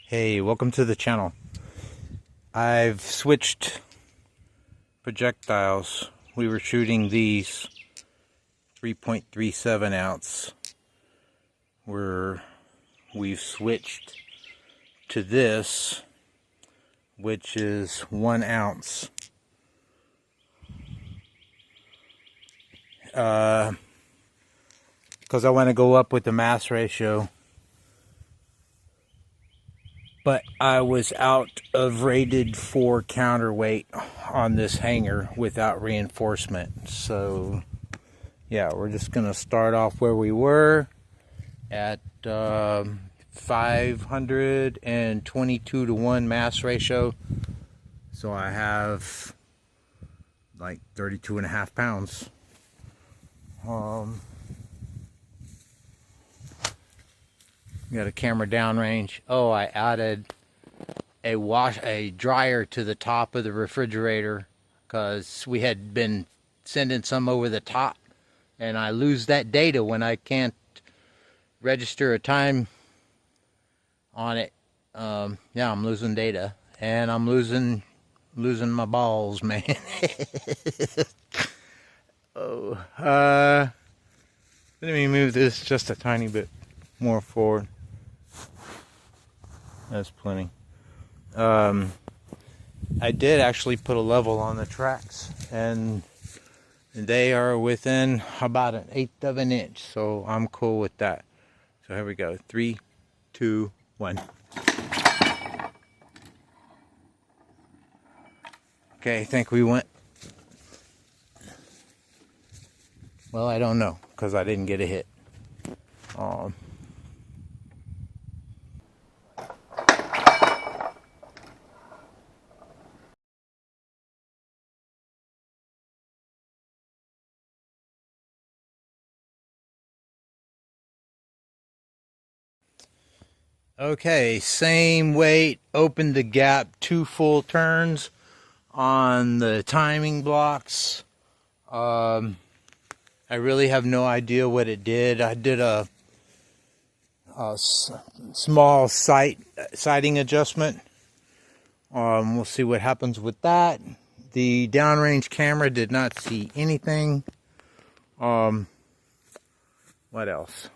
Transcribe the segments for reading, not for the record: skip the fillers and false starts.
Hey, welcome to the channel. I've switched projectiles. We were shooting these 3.37 ounce. We've switched to this, which is 1 ounce. Because I want to go up with the mass ratio. But I was out of rated for counterweight on this hanger without reinforcement. So yeah, we're just gonna start off where we were at 522 to 1 mass ratio. So I have like 32.5 pounds. Got a camera downrange. Oh, I added a dryer to the top of the refrigerator because we had been sending some over the top, and I lose that data when I can't register a time on it. Yeah, I'm losing data, and I'm losing my balls, man. Oh, let me move this just a tiny bit more forward. That's plenty. I did actually put a level on the tracks, and they are within about 1/8 of an inch, so I'm cool with that. So here we go. 3, 2, 1. Okay, I think we went. Well, I don't know because I didn't get a hit. Okay, same weight, opened the gap 2 full turns on the timing blocks. I really have no idea what it did. I did a small sighting adjustment. We'll see what happens with that. The downrange camera did not see anything. What else?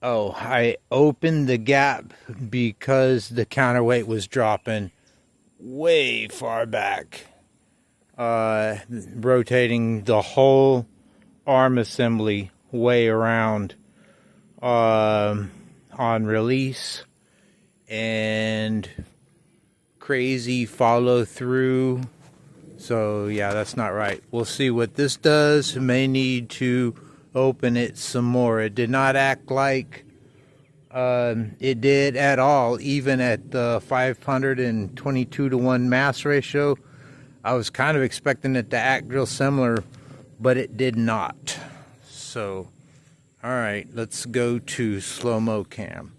Oh, I opened the gap because the counterweight was dropping way far back. Rotating the whole arm assembly way around on release, and crazy follow through. So yeah, that's not right. We'll see what this does. May need to open it some more. It did not act like it did at all, even at the 522 to 1 mass ratio. I was kind of expecting it to act real similar, but it did not. So, all right, let's go to slow-mo cam.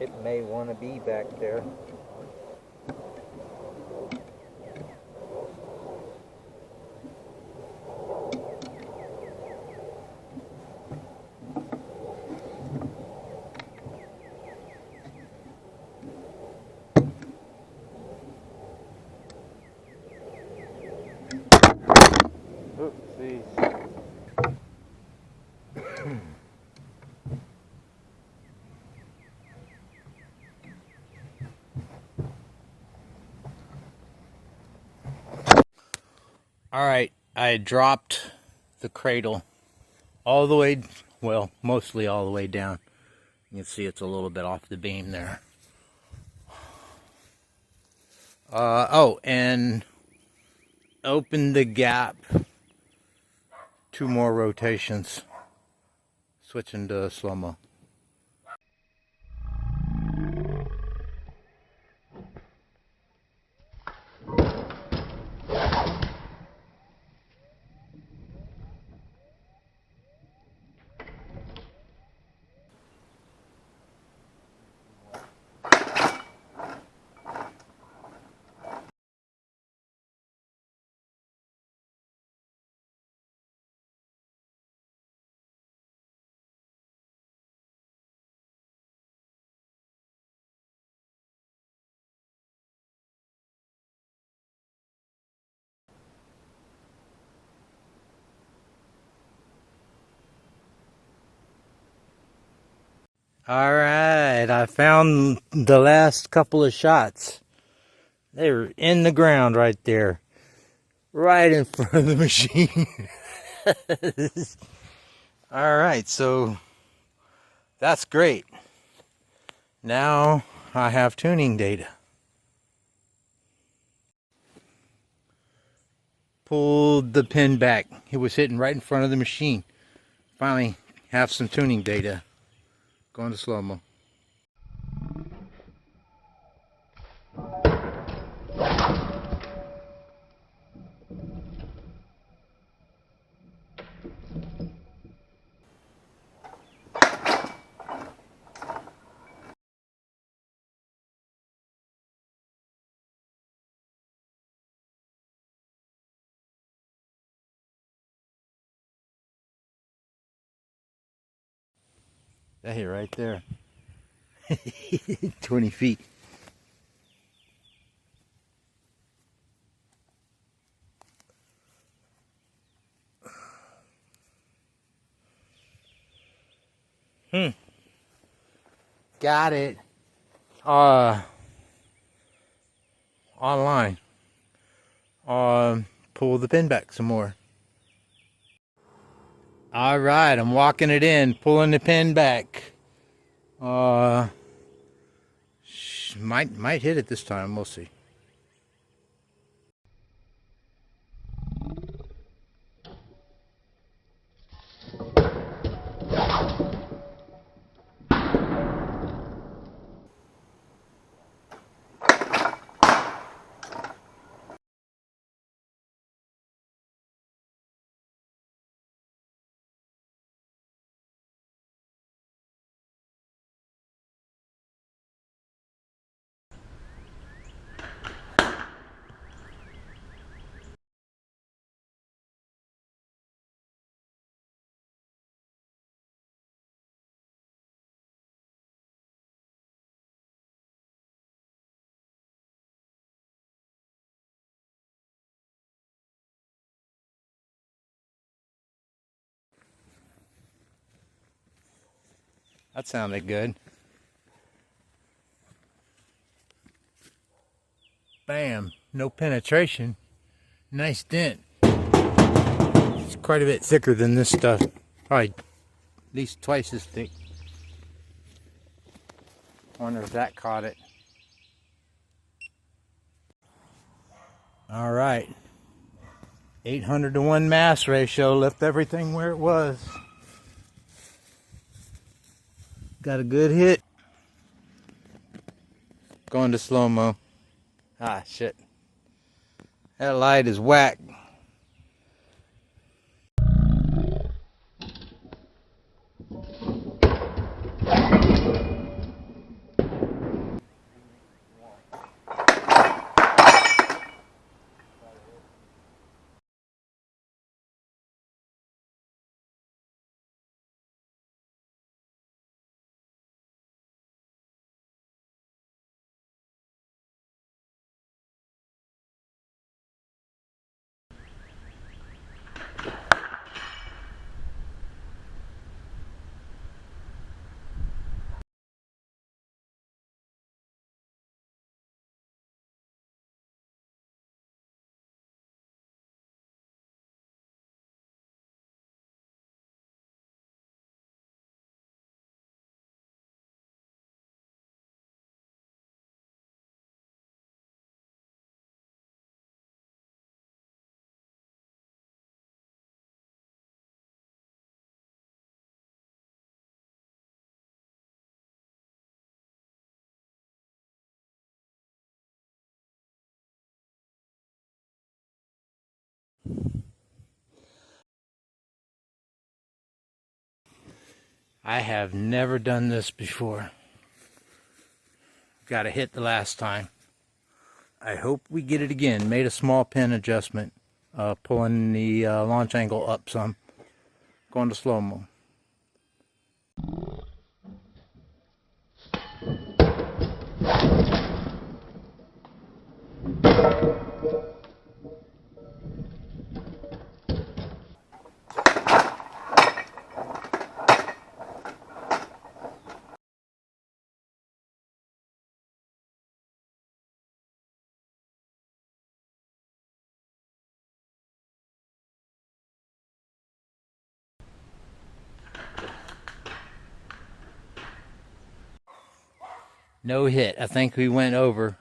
It may want to be back there. days. All right, I dropped the cradle all the way, well, mostly all the way down. You can see it's a little bit off the beam there. Oh, and open the gap 2 more rotations. Switching to slow-mo. All right, I found the last couple of shots. They were in the ground right there, right in front of the machine. All right, so that's great. Now I have tuning data. Pulled the pin back. It was hitting right in front of the machine. Finally have some tuning data. Going to slow-mo. That hit right there. 20 feet. Got it. Online. Pull the pin back some more. All right, I'm walking it in, pulling the pin back. Might hit it this time. We'll see. That sounded good. Bam. No penetration. Nice dent. It's quite a bit thicker than this stuff. Probably at least twice as thick. Wonder if that caught it. All right. 800 to 1 mass ratio. Left everything where it was. Got a good hit. Going to slow-mo. Ah, shit. That light is whack. I have never done this before. Got a hit the last time. I hope we get it again. Made a small pin adjustment, pulling the launch angle up some. Going to slow-mo. No hit. I think we went over.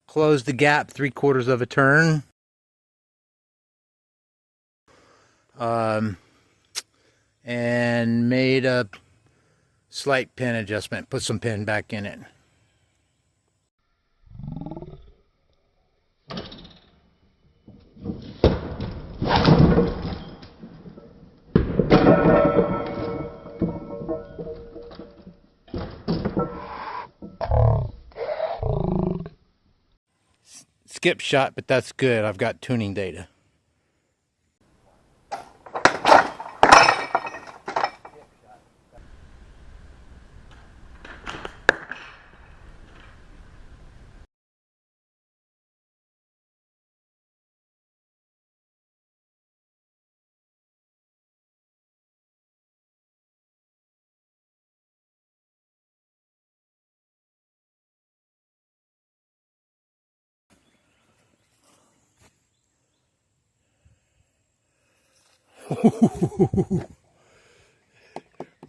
Closed the gap 3/4 of a turn. And made a slight pin adjustment. Put some pin back in it. Skip shot, but that's good. I've got tuning data.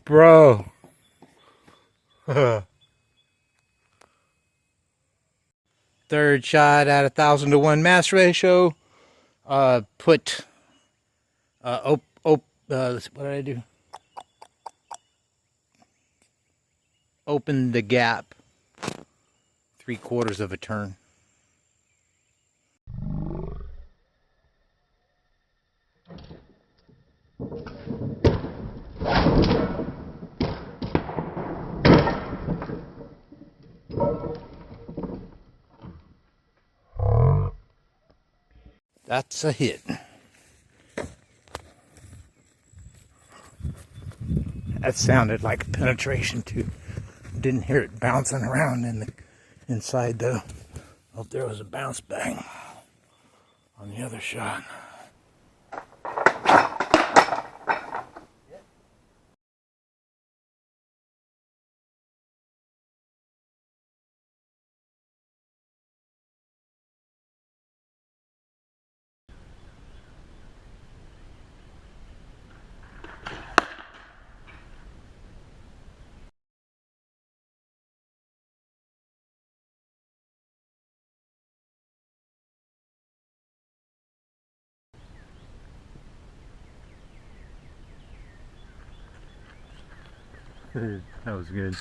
Bro. Third shot at 1,000-to-1 mass ratio. What did I do? Open the gap 3/4 of a turn. That's a hit. That sounded like penetration too. Didn't hear it bouncing around in the inside though. Hope there was a bounce bang on the other shot. That was good.